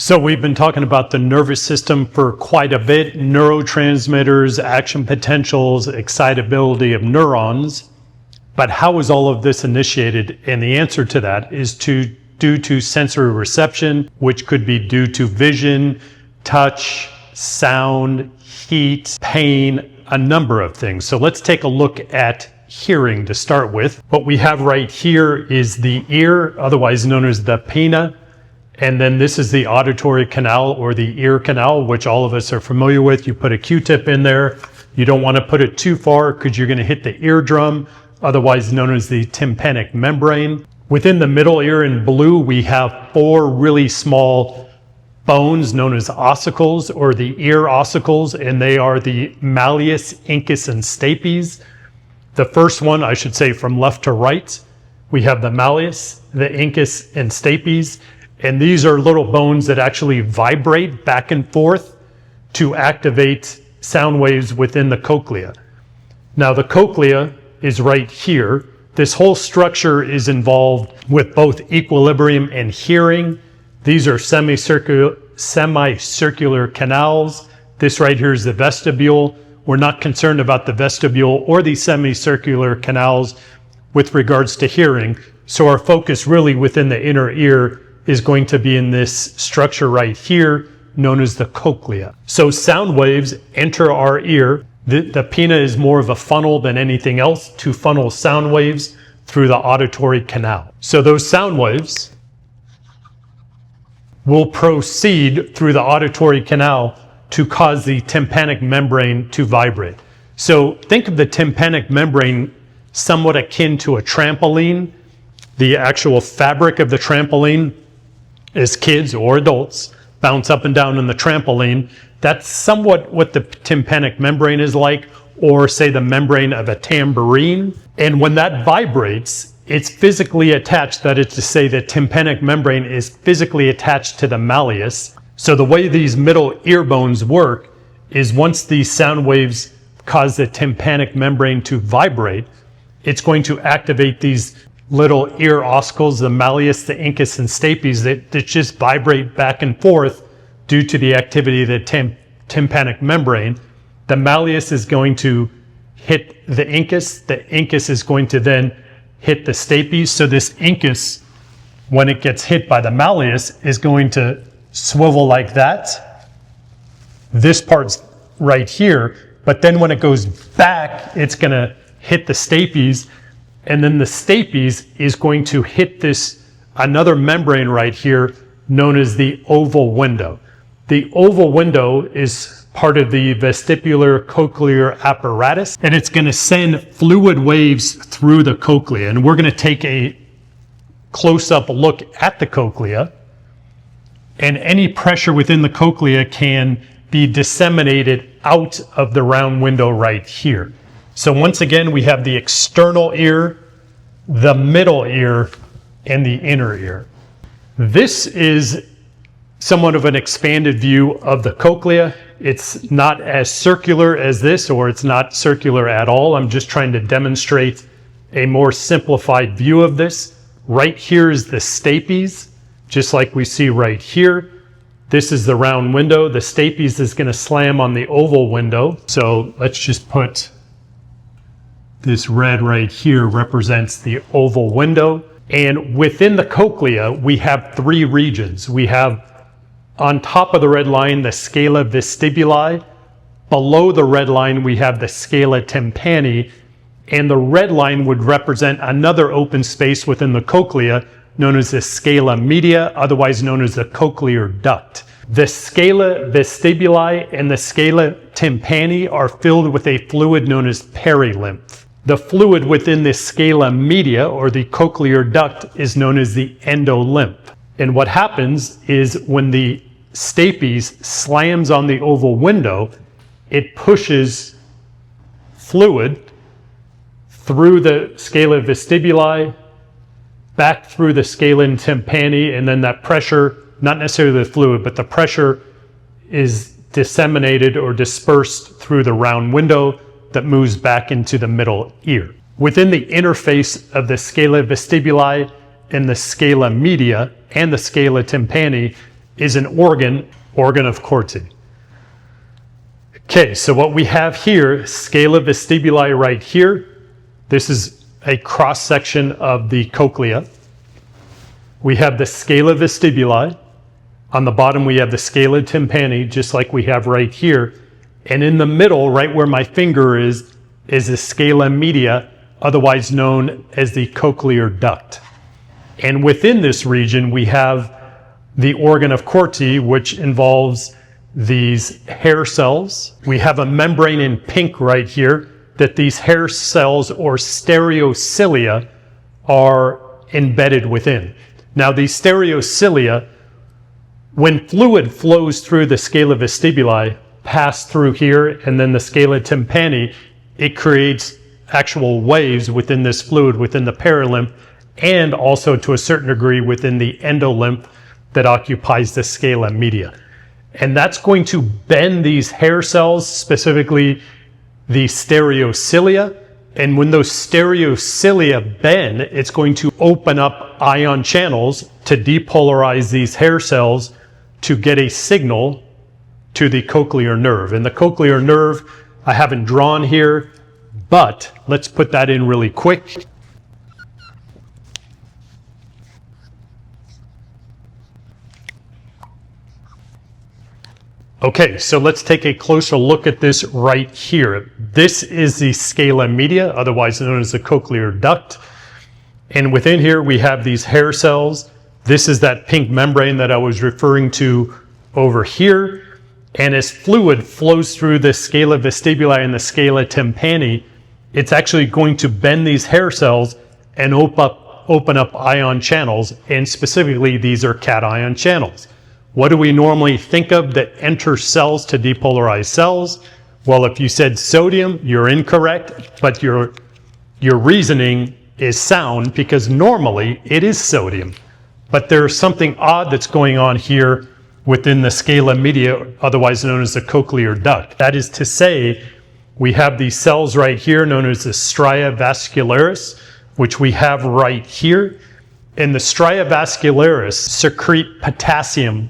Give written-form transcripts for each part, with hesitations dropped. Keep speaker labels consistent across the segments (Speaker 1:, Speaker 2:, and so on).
Speaker 1: So we've been talking about the nervous system for quite a bit, neurotransmitters, action potentials, excitability of neurons. But how is all of this initiated? And the answer to that is due to sensory reception, which could be due to vision, touch, sound, heat, pain, a number of things. So let's take a look at hearing to start with. What we have right here is the ear, otherwise known as the pinna. And then this is the auditory canal or the ear canal, which all of us are familiar with. You put a Q-tip in there. You don't want to put it too far because you're going to hit the eardrum, otherwise known as the tympanic membrane. Within the middle ear in blue, we have 4 really small bones known as ossicles or the ear ossicles, and they are the malleus, incus, and stapes. The first one, I should say from left to right, we have the malleus, the incus, and stapes. And these are little bones that actually vibrate back and forth to activate sound waves within the cochlea. Now the cochlea is right here. This whole structure is involved with both equilibrium and hearing. These are semicircular canals. This right here is the vestibule. We're not concerned about the vestibule or the semicircular canals with regards to hearing. So our focus really within the inner ear is going to be in this structure right here known as the cochlea. So sound waves enter our ear. The pinna is more of a funnel than anything else to funnel sound waves through the auditory canal. So those sound waves will proceed through the auditory canal to cause the tympanic membrane to vibrate. So think of the tympanic membrane somewhat akin to a trampoline. The actual fabric of the trampoline, as kids or adults bounce up and down on the trampoline, that's somewhat what the tympanic membrane is like, or say the membrane of a tambourine. And when that vibrates, it's physically attached, that is to say the tympanic membrane is physically attached to the malleus. So the way these middle ear bones work is once these sound waves cause the tympanic membrane to vibrate, it's going to activate these little ear ossicles, the malleus, the incus, and stapes that just vibrate back and forth due to the activity of the tympanic membrane. The malleus is going to hit the incus is going to then hit the stapes. So this incus, when it gets hit by the malleus, is going to swivel like that. This part's right here, but then when it goes back, it's going to hit the stapes. And then the stapes is going to hit another membrane right here known as the oval window. The oval window is part of the vestibular cochlear apparatus, and it's going to send fluid waves through the cochlea. And we're going to take a close-up look at the cochlea, and any pressure within the cochlea can be disseminated out of the round window right here. So once again, we have the external ear, the middle ear, and the inner ear. This is somewhat of an expanded view of the cochlea. It's not as circular as this, or it's not circular at all. I'm just trying to demonstrate a more simplified view of this. Right here is the stapes, just like we see right here. This is the round window. The stapes is going to slam on the oval window. So let's just put this red right here represents the oval window. And within the cochlea, we have 3 regions. We have on top of the red line, the scala vestibuli. Below the red line, we have the scala tympani. And the red line would represent another open space within the cochlea known as the scala media, otherwise known as the cochlear duct. The scala vestibuli and the scala tympani are filled with a fluid known as perilymph. The fluid within the scala media, or the cochlear duct, is known as the endolymph. And what happens is when the stapes slams on the oval window, it pushes fluid through the scala vestibuli, back through the scala tympani, and then that pressure, not necessarily the fluid, but the pressure is disseminated or dispersed through the round window that moves back into the middle ear. Within the interface of the scala vestibuli and the scala media and the scala tympani is an organ of Corti. Okay, so what we have here, scala vestibuli right here. This is a cross section of the cochlea. We have the scala vestibuli. On the bottom we have the scala tympani, just like we have right here. And in the middle, right where my finger is the scala media, otherwise known as the cochlear duct. And within this region, we have the organ of Corti, which involves these hair cells. We have a membrane in pink right here that these hair cells or stereocilia are embedded within. Now these stereocilia, when fluid flows through the scala vestibuli, pass through here and then the scala tympani, it creates actual waves within this fluid, within the perilymph, and also to a certain degree within the endolymph that occupies the scala media. And that's going to bend these hair cells, specifically the stereocilia. And when those stereocilia bend, it's going to open up ion channels to depolarize these hair cells to get a signal to the cochlear nerve. And the cochlear nerve I haven't drawn here, but let's put that in really quick. Okay, so let's take a closer look at this right here. This is the scala media, otherwise known as the cochlear duct. And within here we have these hair cells. This is that pink membrane that I was referring to over here. And as fluid flows through the scala vestibuli and the scala tympani, it's actually going to bend these hair cells and open up ion channels. And specifically, these are cation channels. What do we normally think of that enter cells to depolarize cells? Well, if you said sodium, you're incorrect, but your reasoning is sound because normally it is sodium. But there's something odd that's going on here within the scala media, otherwise known as the cochlear duct. That is to say, we have these cells right here known as the stria vascularis, which we have right here. And the stria vascularis secrete potassium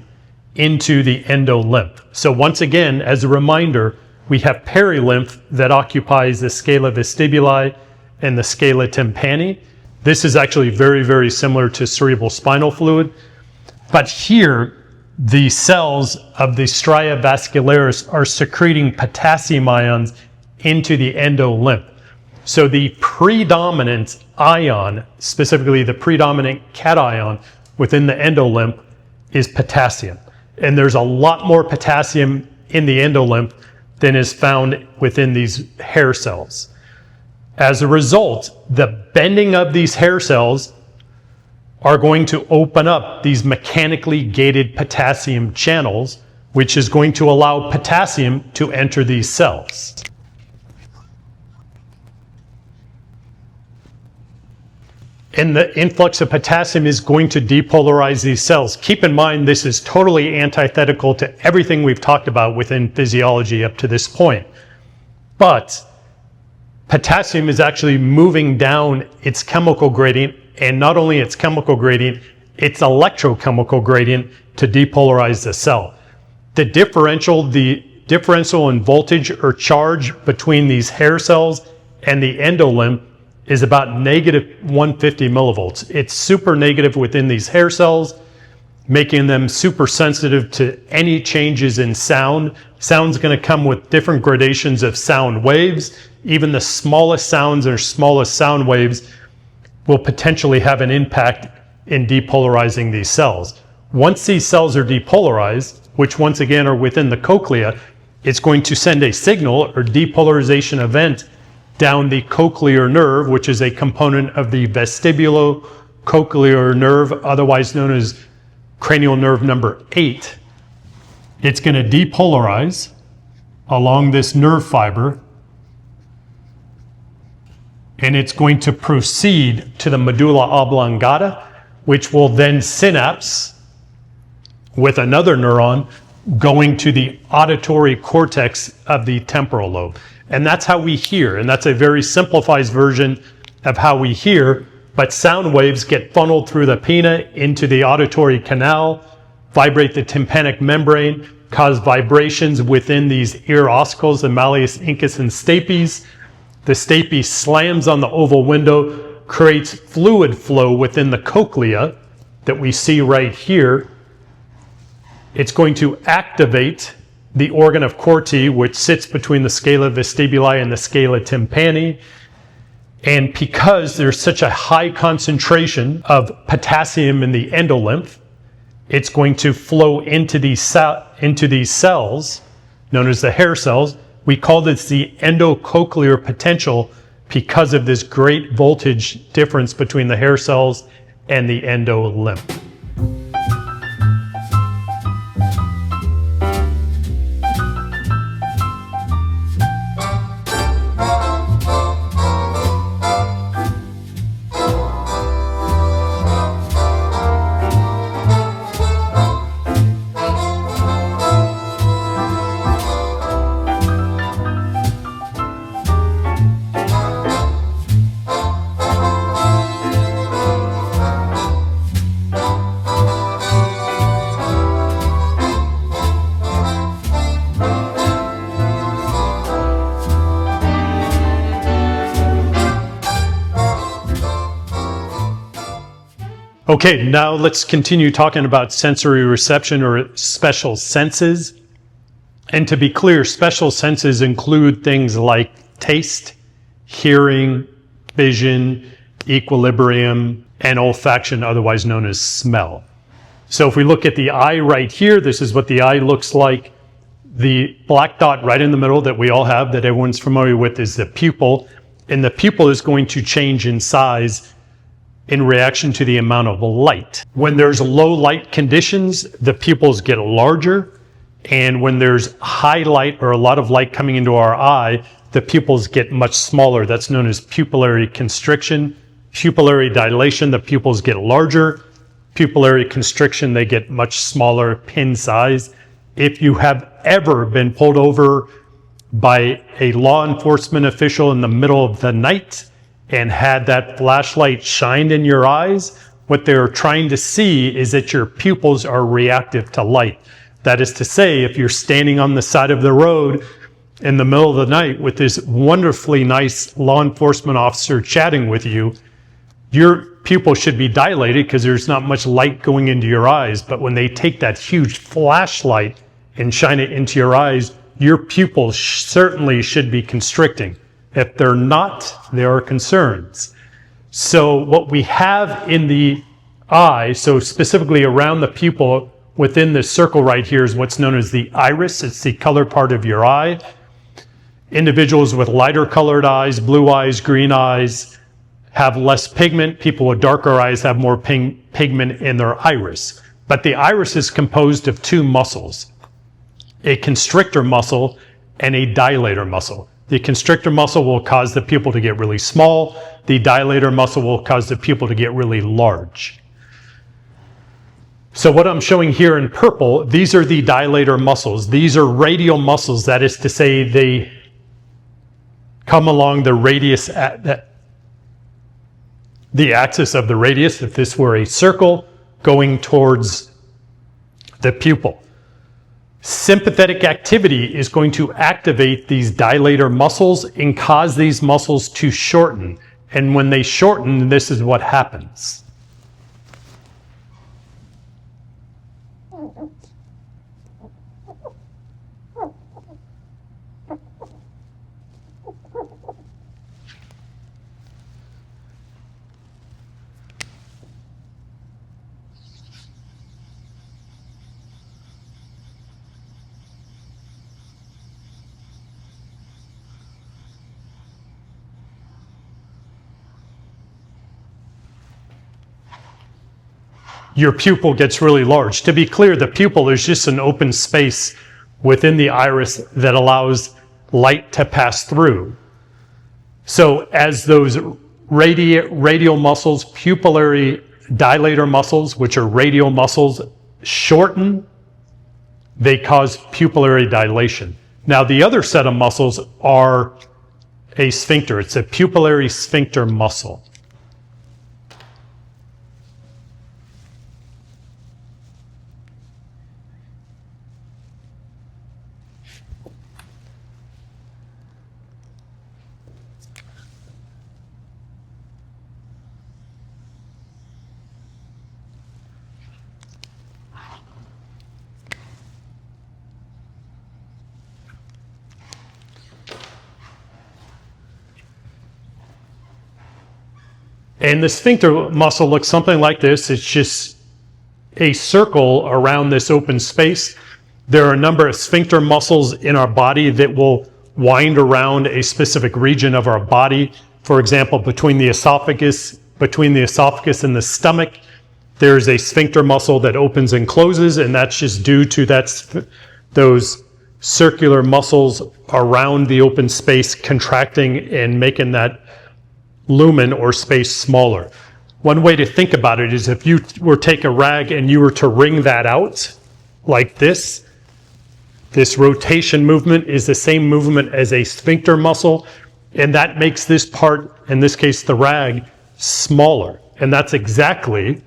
Speaker 1: into the endolymph. So once again, as a reminder, we have perilymph that occupies the scala vestibuli and the scala tympani. This is actually very, very similar to cerebral spinal fluid. But here, the cells of the stria vascularis are secreting potassium ions into the endolymph. So the predominant ion, specifically the predominant cation within the endolymph, is potassium. And there's a lot more potassium in the endolymph than is found within these hair cells. As a result, the bending of these hair cells are going to open up these mechanically gated potassium channels, which is going to allow potassium to enter these cells. And the influx of potassium is going to depolarize these cells. Keep in mind, this is totally antithetical to everything we've talked about within physiology up to this point. But potassium is actually moving down its chemical gradient, and not only its chemical gradient, its electrochemical gradient to depolarize the cell. The differential in voltage or charge between these hair cells and the endolymph is about negative 150 millivolts. It's super negative within these hair cells, making them super sensitive to any changes in sound. Sound's going to come with different gradations of sound waves. Even the smallest sounds or smallest sound waves will potentially have an impact in depolarizing these cells. Once these cells are depolarized, which once again are within the cochlea, it's going to send a signal or depolarization event down the cochlear nerve, which is a component of the vestibulocochlear nerve, otherwise known as cranial nerve number 8. It's going to depolarize along this nerve fiber, and it's going to proceed to the medulla oblongata, which will then synapse with another neuron going to the auditory cortex of the temporal lobe. And that's how we hear, and that's a very simplified version of how we hear, but sound waves get funneled through the pinna into the auditory canal, vibrate the tympanic membrane, cause vibrations within these ear ossicles, the malleus, incus, and stapes. The stapes slams on the oval window, creates fluid flow within the cochlea that we see right here. It's going to activate the organ of Corti, which sits between the scala vestibuli and the scala tympani. And because there's such a high concentration of potassium in the endolymph, it's going to flow into these cells, known as the hair cells. We call this the endocochlear potential because of this great voltage difference between the hair cells and the endolymph. Okay, now let's continue talking about sensory reception or special senses. And to be clear, special senses include things like taste, hearing, vision, equilibrium, and olfaction, otherwise known as smell. So if we look at the eye right here, this is what the eye looks like. The black dot right in the middle that we all have, that everyone's familiar with, is the pupil. And the pupil is going to change in size in reaction to the amount of light. When there's low light conditions, the pupils get larger. And when there's high light or a lot of light coming into our eye, the pupils get much smaller. That's known as pupillary constriction. Pupillary dilation, the pupils get larger. Pupillary constriction, they get much smaller, pin size. If you have ever been pulled over by a law enforcement official in the middle of the night and had that flashlight shined in your eyes, what they're trying to see is that your pupils are reactive to light. That is to say, if you're standing on the side of the road in the middle of the night with this wonderfully nice law enforcement officer chatting with you, your pupils should be dilated because there's not much light going into your eyes. But when they take that huge flashlight and shine it into your eyes, your pupils certainly should be constricting. If they're not, there are concerns. So what we have in the eye, so specifically around the pupil within this circle right here, is what's known as the iris. It's the color part of your eye. Individuals with lighter colored eyes, blue eyes, green eyes, have less pigment. People with darker eyes have more pigment in their iris. But the iris is composed of two muscles, a constrictor muscle and a dilator muscle. The constrictor muscle will cause the pupil to get really small. The dilator muscle will cause the pupil to get really large. So what I'm showing here in purple, these are the dilator muscles. These are radial muscles. That is to say, they come along the radius, the axis of the radius, if this were a circle, going towards the pupil. Sympathetic activity is going to activate these dilator muscles and cause these muscles to shorten. And when they shorten, this is what happens. Your pupil gets really large. To be clear, the pupil is just an open space within the iris that allows light to pass through. So as those radial muscles, pupillary dilator muscles, which are radial muscles, shorten, they cause pupillary dilation. Now the other set of muscles are a sphincter. It's a pupillary sphincter muscle. And the sphincter muscle looks something like this. It's just a circle around this open space. There are a number of sphincter muscles in our body that will wind around a specific region of our body. For example, between the esophagus and the stomach, there's a sphincter muscle that opens and closes, and that's just due to those circular muscles around the open space contracting and making that lumen or space smaller. One way to think about it is if you were to take a rag and you were to wring that out like this rotation movement is the same movement as a sphincter muscle, and that makes this part, in this case the rag, smaller. And that's exactly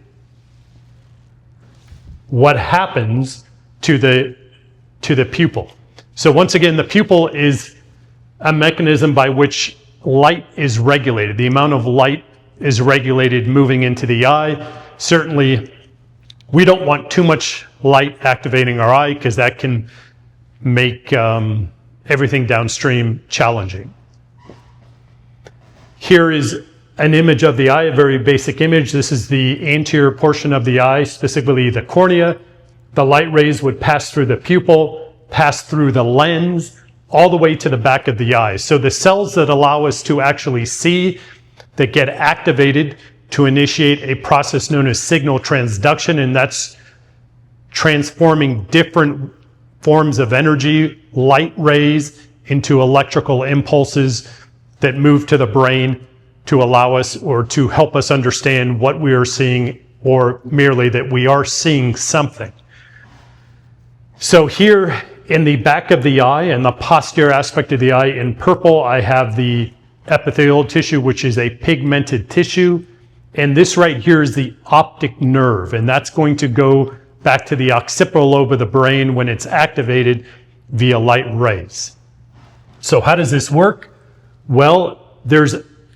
Speaker 1: what happens to the pupil. So once again, the pupil is a mechanism by which light is regulated. The amount of light is regulated moving into the eye. Certainly, we don't want too much light activating our eye because that can make everything downstream challenging. Here is an image of the eye, a very basic image. This is the anterior portion of the eye, specifically the cornea. The light rays would pass through the pupil, pass through the lens, all the way to the back of the eye. So the cells that allow us to actually see, that get activated to initiate a process known as signal transduction, and that's transforming different forms of energy, light rays, into electrical impulses that move to the brain to allow us or to help us understand what we are seeing, or merely that we are seeing something. So here in the back of the eye and the posterior aspect of the eye in purple, I have the epithelial tissue, which is a pigmented tissue. And this right here is the optic nerve, and that's going to go back to the occipital lobe of the brain when it's activated via light rays. So how does this work? Well, there's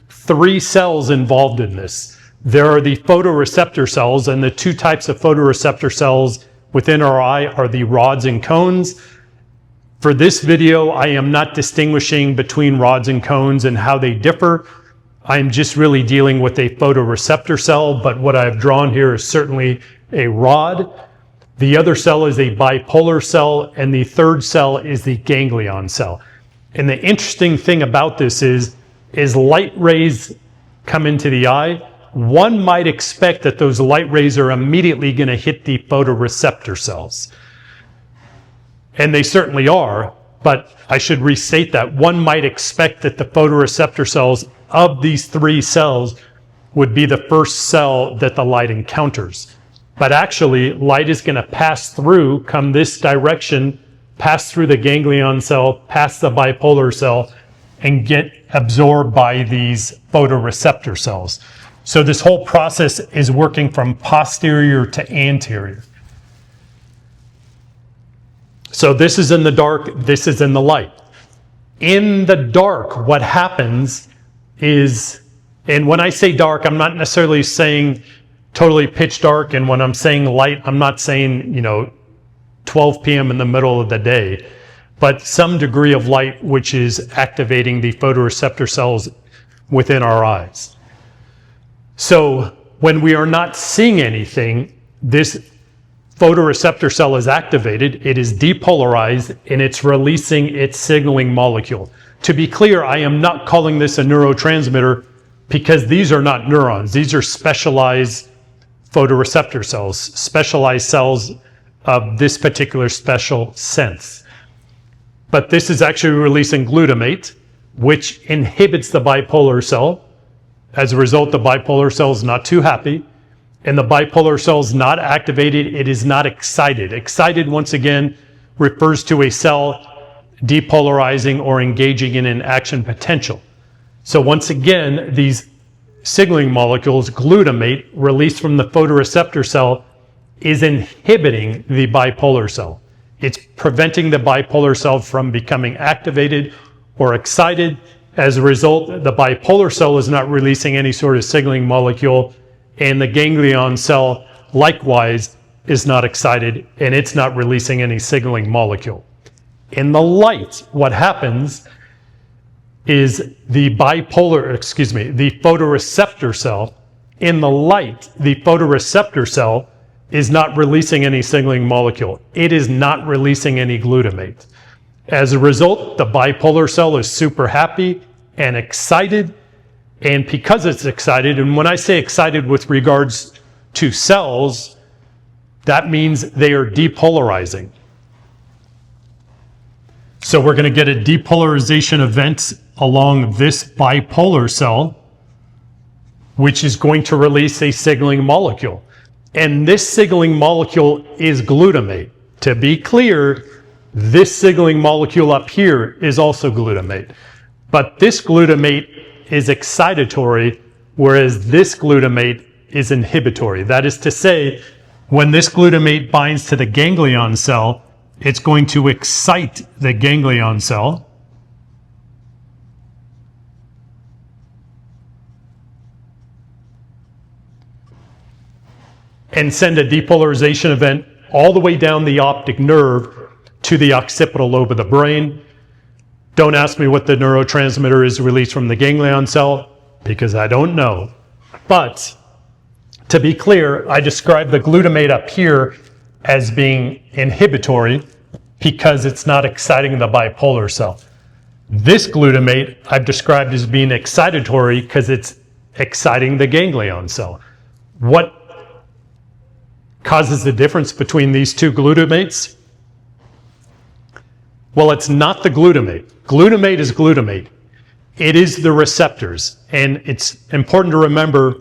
Speaker 1: 3 cells involved in this. There are the photoreceptor cells, and the 2 types of photoreceptor cells within our eye are the rods and cones. For this video, I am not distinguishing between rods and cones and how they differ. I'm just really dealing with a photoreceptor cell, but what I've drawn here is certainly a rod. The other cell is a bipolar cell, and the third cell is the ganglion cell. And the interesting thing about this is light rays come into the eye. One might expect that those light rays are immediately going to hit the photoreceptor cells. And they certainly are, but I should restate that. One might expect that the photoreceptor cells of these 3 cells would be the first cell that the light encounters. But actually, light is going to pass through, come this direction, pass through the ganglion cell, past the bipolar cell, and get absorbed by these photoreceptor cells. So this whole process is working from posterior to anterior. So this is in the dark, this is in the light. In the dark, what happens is, and when I say dark, I'm not necessarily saying totally pitch dark, and when I'm saying light, I'm not saying, 12 p.m. in the middle of the day, but some degree of light which is activating the photoreceptor cells within our eyes. So when we are not seeing anything, this photoreceptor cell is activated, it is depolarized, and it's releasing its signaling molecule. To be clear, I am not calling this a neurotransmitter because these are not neurons. These are specialized photoreceptor cells, specialized cells of this particular special sense. But this is actually releasing glutamate, which inhibits the bipolar cell. As a result, the bipolar cell is not too happy, and the bipolar cell is not activated, it is not excited. Excited, once again, refers to a cell depolarizing or engaging in an action potential. So once again, these signaling molecules, glutamate, released from the photoreceptor cell, is inhibiting the bipolar cell. It's preventing the bipolar cell from becoming activated or excited. As a result, the bipolar cell is not releasing any sort of signaling molecule, and the ganglion cell likewise is not excited, and it's not releasing any signaling molecule. In the light, what happens is the photoreceptor cell in the light, the photoreceptor cell is not releasing any signaling molecule. It is not releasing any glutamate. As a result, the bipolar cell is super happy and excited. And because it's excited, and when I say excited with regards to cells, that means they are depolarizing. So we're going to get a depolarization event along this bipolar cell, which is going to release a signaling molecule. And this signaling molecule is glutamate. To be clear, this signaling molecule up here is also glutamate. But this glutamate is excitatory, whereas this glutamate is inhibitory. That is to say, when this glutamate binds to the ganglion cell, it's going to excite the ganglion cell. And send a depolarization event all the way down the optic nerve to the occipital lobe of the brain. Don't ask me what the neurotransmitter is released from the ganglion cell, because I don't know. But to be clear, I described the glutamate up here as being inhibitory because it's not exciting the bipolar cell. This glutamate I've described as being excitatory because it's exciting the ganglion cell. What causes the difference between these two glutamates? Well, it's not the glutamate. Glutamate is glutamate. It is the receptors. And it's important to remember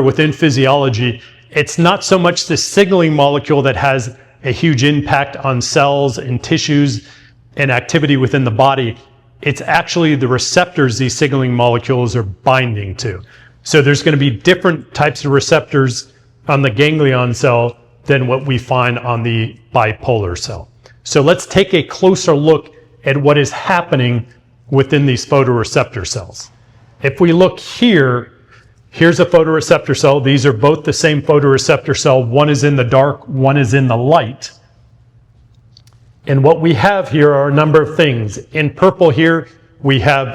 Speaker 1: within physiology, it's not so much the signaling molecule that has a huge impact on cells and tissues and activity within the body. It's actually the receptors these signaling molecules are binding to. So there's going to be different types of receptors on the ganglion cell than what we find on the bipolar cell. So let's take a closer look at what is happening within these photoreceptor cells. If we look here, here's a photoreceptor cell. These are both the same photoreceptor cell. One is in the dark, one is in the light. And what we have here are a number of things. In purple here, we have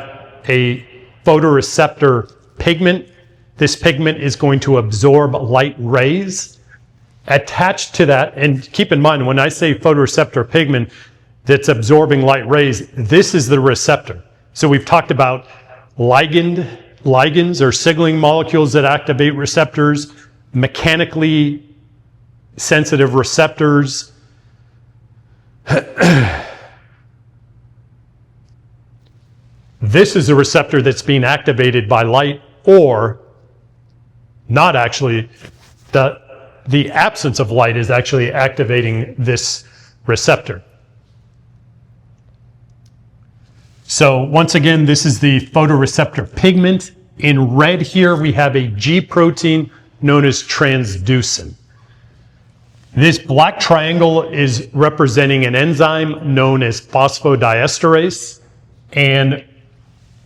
Speaker 1: a photoreceptor pigment. This pigment is going to absorb light rays. Attached to that, and keep in mind, when I say photoreceptor pigment that's absorbing light rays, this is the receptor. So we've talked about ligands or signaling molecules that activate receptors, mechanically sensitive receptors. This is a receptor that's being activated by light, or not actually. The absence of light is actually activating this receptor. So once again, this is the photoreceptor pigment. In red here, we have a G protein known as transducin. This black triangle is representing an enzyme known as phosphodiesterase. And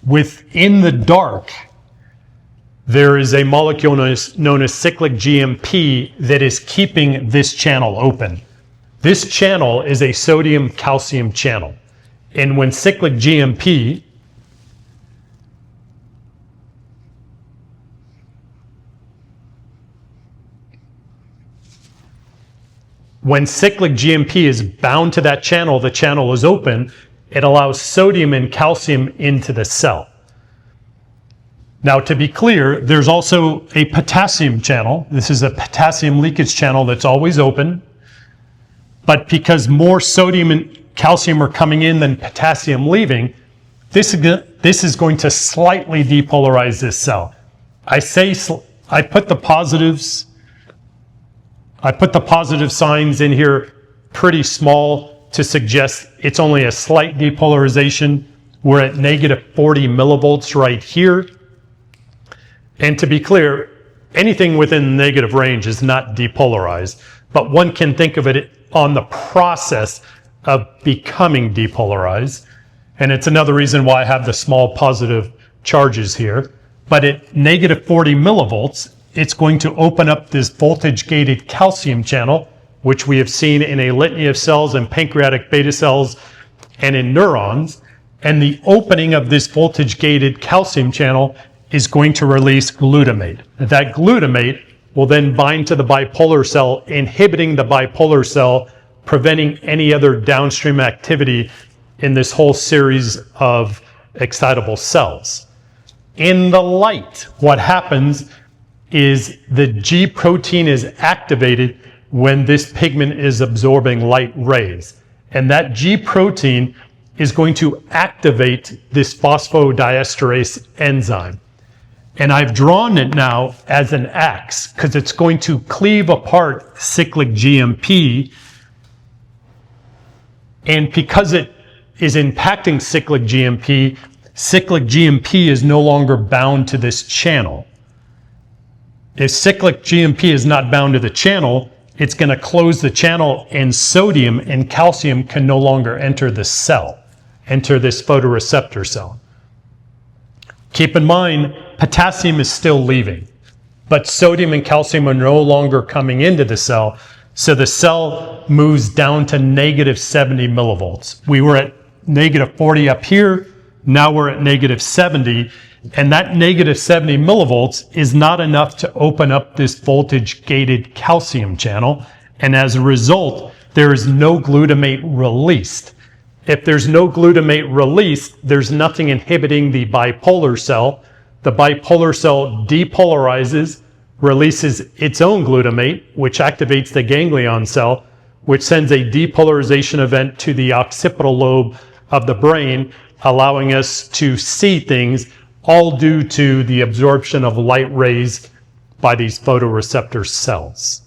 Speaker 1: within the dark, there is a molecule known as cyclic GMP that is keeping this channel open. This channel is a sodium-calcium channel. And when cyclic GMP is bound to that channel, the channel is open, it allows sodium and calcium into the cell. Now, to be clear, there's also a potassium channel. This is a potassium leakage channel that's always open. But because more sodium and calcium are coming in than potassium leaving, this is going to slightly depolarize this cell. I put the positive signs in here pretty small to suggest it's only a slight depolarization. We're at negative 40 millivolts right here. And to be clear, anything within negative range is not depolarized, but one can think of it on the process of becoming depolarized. And it's another reason why I have the small positive charges here. But at negative 40 millivolts, it's going to open up this voltage-gated calcium channel, which we have seen in a litany of cells in pancreatic beta cells and in neurons. And the opening of this voltage-gated calcium channel is going to release glutamate. That glutamate will then bind to the bipolar cell, inhibiting the bipolar cell, preventing any other downstream activity in this whole series of excitable cells. In the light, what happens is the G protein is activated when this pigment is absorbing light rays. And that G protein is going to activate this phosphodiesterase enzyme. And I've drawn it now as an X because it's going to cleave apart cyclic GMP. And because it is impacting cyclic GMP is no longer bound to this channel. If cyclic GMP is not bound to the channel, it's going to close the channel, and sodium and calcium can no longer enter the cell, enter this photoreceptor cell. Keep in mind, potassium is still leaving, but sodium and calcium are no longer coming into the cell, so the cell moves down to negative 70 millivolts. We were at negative 40 up here, now we're at negative 70, and that negative 70 millivolts is not enough to open up this voltage-gated calcium channel, and as a result, there is no glutamate released. If there's no glutamate released, there's nothing inhibiting the bipolar cell. The bipolar cell depolarizes, releases its own glutamate, which activates the ganglion cell, which sends a depolarization event to the occipital lobe of the brain, allowing us to see things, all due to the absorption of light rays by these photoreceptor cells.